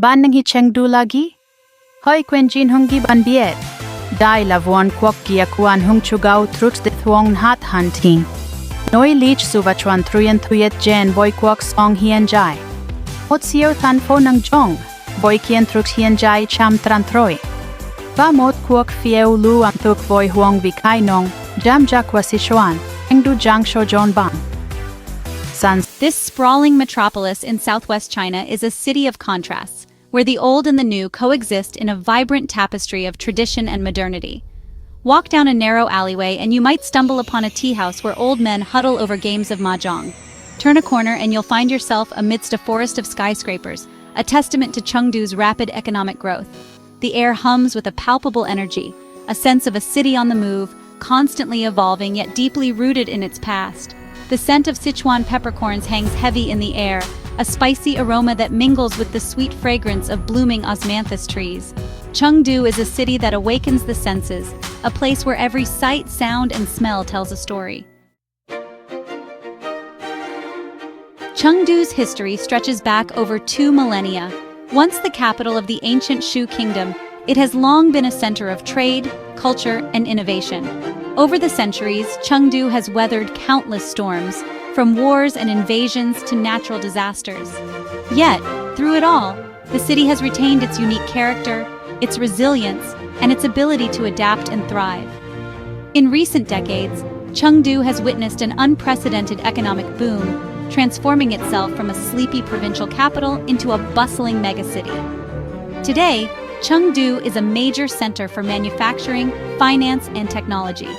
Ban nang hi Chengdu lagi? Hoi Quenjin hungi ban biet. Dai lavuan kwok kia kuan hung chugao trux de thuong hat hunting. Noi lich suvachuan thuyen thuyet jen boy kwok song hien jai. Hot siyo than fo nang jong. Boy kien trux hien jai cham tran troi. Va mot kwok fieu lu am thuk boy huang vi kai nong. Jam jakwa Sichuan. Chengdu jang sho jon ban. This sprawling metropolis in southwest China is a city of contrasts, where the old and the new coexist in a vibrant tapestry of tradition and modernity. Walk down a narrow alleyway and you might stumble upon a tea house where old men huddle over games of mahjong. Turn a corner and you'll find yourself amidst a forest of skyscrapers, a testament to Chengdu's rapid economic growth. The air hums with a palpable energy, a sense of a city on the move, constantly evolving yet deeply rooted in its past. The scent of Sichuan peppercorns hangs heavy in the air, a spicy aroma that mingles with the sweet fragrance of blooming osmanthus trees. Chengdu is a city that awakens the senses, a place where every sight, sound, and smell tells a story. Chengdu's history stretches back over 2 millennia. Once the capital of the ancient Shu Kingdom, it has long been a center of trade, culture, and innovation. Over the centuries, Chengdu has weathered countless storms, from wars and invasions to natural disasters. Yet, through it all, the city has retained its unique character, its resilience, and its ability to adapt and thrive. In recent decades, Chengdu has witnessed an unprecedented economic boom, transforming itself from a sleepy provincial capital into a bustling megacity. Today, Chengdu is a major center for manufacturing, finance, and technology.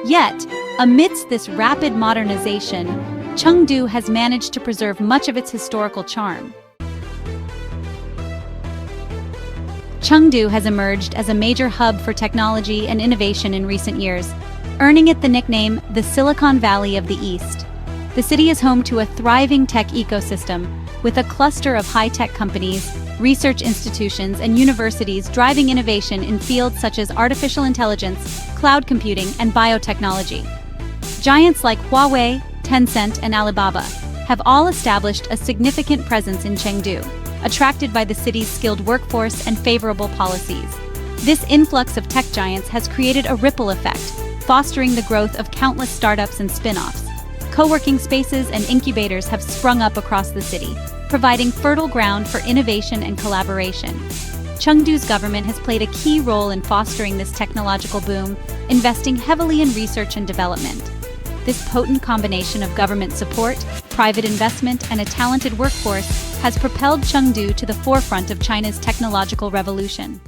Yet, amidst this rapid modernization, Chengdu has managed to preserve much of its historical charm. Chengdu has emerged as a major hub for technology and innovation in recent years, earning it the nickname the Silicon Valley of the East. The city is home to a thriving tech ecosystem, with a cluster of high-tech companies, research institutions, and universities driving innovation in fields such as artificial intelligence, cloud computing, and biotechnology. Giants like Huawei, Tencent, and Alibaba have all established a significant presence in Chengdu, attracted by the city's skilled workforce and favorable policies. This influx of tech giants has created a ripple effect, fostering the growth of countless startups and spin-offs. Co-working spaces and incubators have sprung up across the city, providing fertile ground for innovation and collaboration. Chengdu's government has played a key role in fostering this technological boom, investing heavily in research and development. This potent combination of government support, private investment, and a talented workforce has propelled Chengdu to the forefront of China's technological revolution.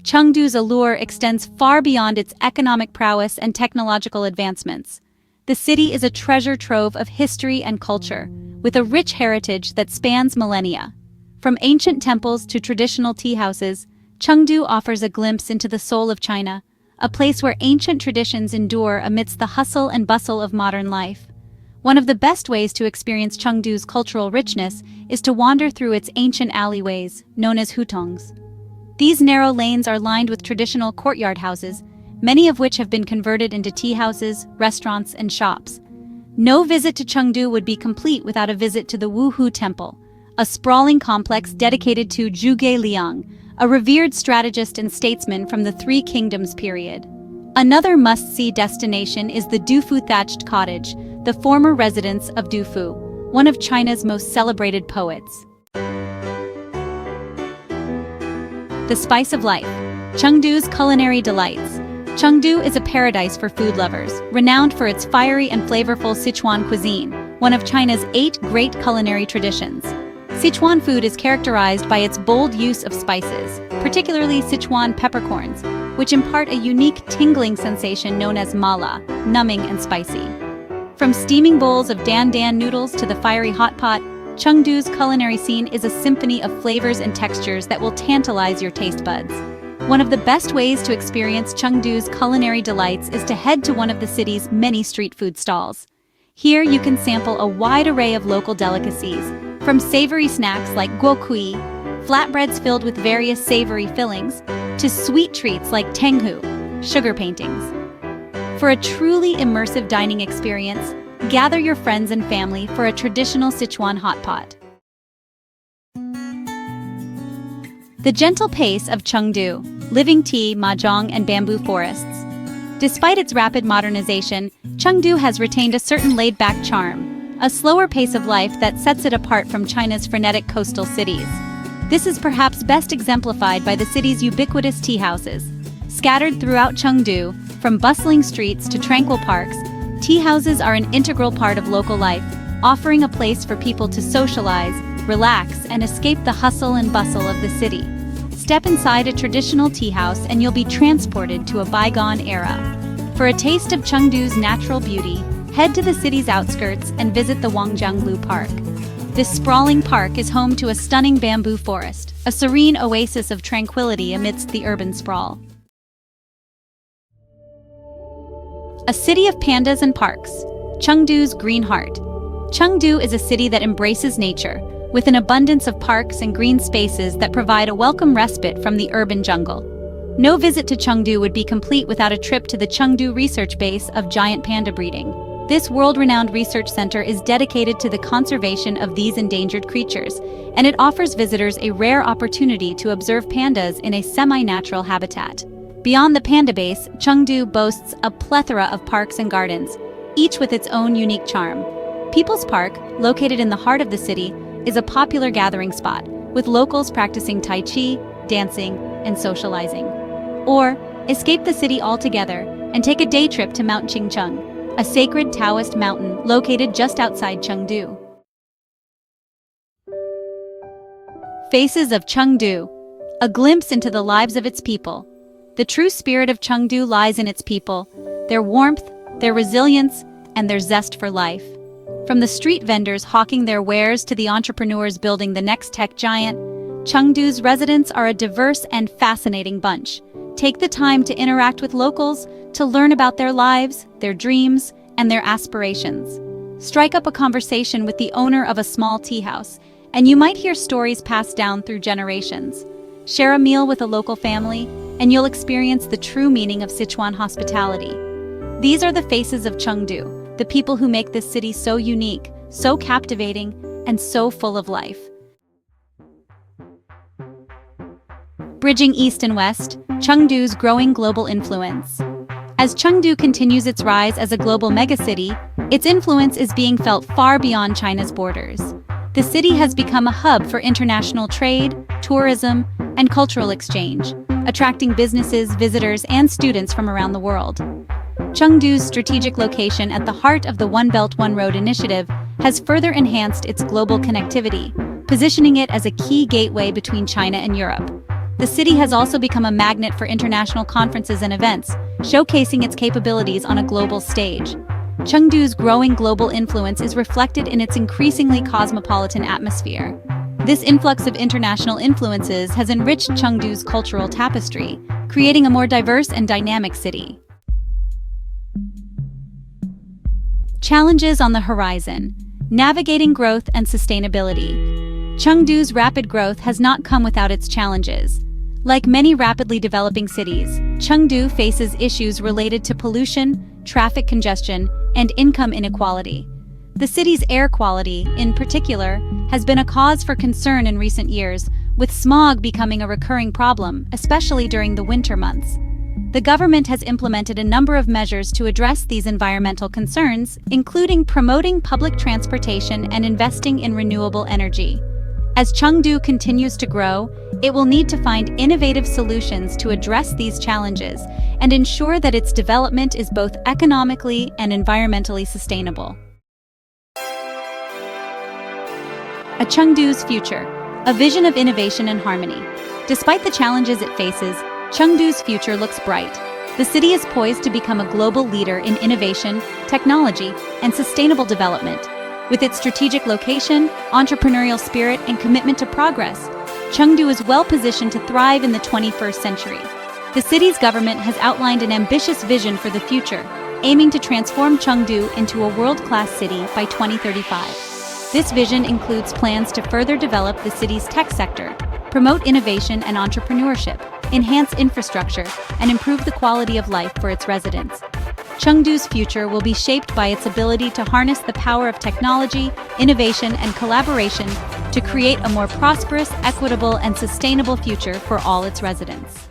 Chengdu's allure extends far beyond its economic prowess and technological advancements. The city is a treasure trove of history and culture, with a rich heritage that spans millennia. From ancient temples to traditional tea houses, Chengdu offers a glimpse into the soul of China, a place where ancient traditions endure amidst the hustle and bustle of modern life. One of the best ways to experience Chengdu's cultural richness is to wander through its ancient alleyways, known as hutongs. These narrow lanes are lined with traditional courtyard houses, many of which have been converted into tea houses, restaurants, and shops. No visit to Chengdu would be complete without a visit to the Wuhu Temple, a sprawling complex dedicated to Zhuge Liang, a revered strategist and statesman from the Three Kingdoms period. Another must-see destination is the Dufu Thatched Cottage, the former residence of Dufu, one of China's most celebrated poets. The spice of life, Chengdu's culinary delights. Chengdu is a paradise for food lovers, renowned for its fiery and flavorful Sichuan cuisine, one of China's 8 great culinary traditions. Sichuan food is characterized by its bold use of spices, particularly Sichuan peppercorns, which impart a unique tingling sensation known as mala, numbing and spicy. From steaming bowls of dan dan noodles to the fiery hot pot, Chengdu's culinary scene is a symphony of flavors and textures that will tantalize your taste buds. One of the best ways to experience Chengdu's culinary delights is to head to one of the city's many street food stalls. Here you can sample a wide array of local delicacies, from savory snacks like guokui, flatbreads filled with various savory fillings, to sweet treats like tenghu, sugar paintings. For a truly immersive dining experience, gather your friends and family for a traditional Sichuan hot pot. The gentle pace of Chengdu, living tea, mahjong, and bamboo forests. Despite its rapid modernization, Chengdu has retained a certain laid-back charm, a slower pace of life that sets it apart from China's frenetic coastal cities. This is perhaps best exemplified by the city's ubiquitous tea houses. Scattered throughout Chengdu, from bustling streets to tranquil parks, tea houses are an integral part of local life, offering a place for people to socialize, relax, and escape the hustle and bustle of the city. Step inside a traditional tea house and you'll be transported to a bygone era. For a taste of Chengdu's natural beauty, head to the city's outskirts and visit the Wangjianglu Park. This sprawling park is home to a stunning bamboo forest, a serene oasis of tranquility amidst the urban sprawl. A city of pandas and parks, Chengdu's green heart. Chengdu is a city that embraces nature, with an abundance of parks and green spaces that provide a welcome respite from the urban jungle. No visit to Chengdu would be complete without a trip to the Chengdu research base of giant panda breeding. This world-renowned research center is dedicated to the conservation of these endangered creatures, and it offers visitors a rare opportunity to observe pandas in a semi-natural habitat. Beyond the panda base, Chengdu boasts a plethora of parks and gardens, each with its own unique charm. People's Park, located in the heart of the city, is a popular gathering spot, with locals practicing Tai Chi, dancing, and socializing. Or, escape the city altogether and take a day trip to Mount Qingcheng, a sacred Taoist mountain located just outside Chengdu. Faces of Chengdu, a glimpse into the lives of its people. The true spirit of Chengdu lies in its people, their warmth, their resilience, and their zest for life. From the street vendors hawking their wares to the entrepreneurs building the next tech giant, Chengdu's residents are a diverse and fascinating bunch. Take the time to interact with locals, to learn about their lives, their dreams, and their aspirations. Strike up a conversation with the owner of a small tea house, and you might hear stories passed down through generations. Share a meal with a local family, and you'll experience the true meaning of Sichuan hospitality. These are the faces of Chengdu, the people who make this city so unique, so captivating, and so full of life. Bridging East and West, Chengdu's growing global influence. As Chengdu continues its rise as a global megacity, its influence is being felt far beyond China's borders. The city has become a hub for international trade, tourism, and cultural exchange, attracting businesses, visitors, and students from around the world. Chengdu's strategic location at the heart of the One Belt One Road initiative has further enhanced its global connectivity, positioning it as a key gateway between China and Europe. The city has also become a magnet for international conferences and events, showcasing its capabilities on a global stage. Chengdu's growing global influence is reflected in its increasingly cosmopolitan atmosphere. This influx of international influences has enriched Chengdu's cultural tapestry, creating a more diverse and dynamic city. Challenges on the horizon. Navigating growth and sustainability. Chengdu's rapid growth has not come without its challenges. Like many rapidly developing cities, Chengdu faces issues related to pollution, traffic congestion, and income inequality. The city's air quality, in particular, has been a cause for concern in recent years, with smog becoming a recurring problem, especially during the winter months. The government has implemented a number of measures to address these environmental concerns, including promoting public transportation and investing in renewable energy. As Chengdu continues to grow, it will need to find innovative solutions to address these challenges and ensure that its development is both economically and environmentally sustainable. A Chengdu's future, a vision of innovation and harmony. Despite the challenges it faces, Chengdu's future looks bright. The city is poised to become a global leader in innovation, technology, and sustainable development. With its strategic location, entrepreneurial spirit, and commitment to progress, Chengdu is well positioned to thrive in the 21st century. The city's government has outlined an ambitious vision for the future, aiming to transform Chengdu into a world-class city by 2035. This vision includes plans to further develop the city's tech sector, promote innovation and entrepreneurship, enhance infrastructure, and improve the quality of life for its residents. Chengdu's future will be shaped by its ability to harness the power of technology, innovation, and collaboration to create a more prosperous, equitable, and sustainable future for all its residents.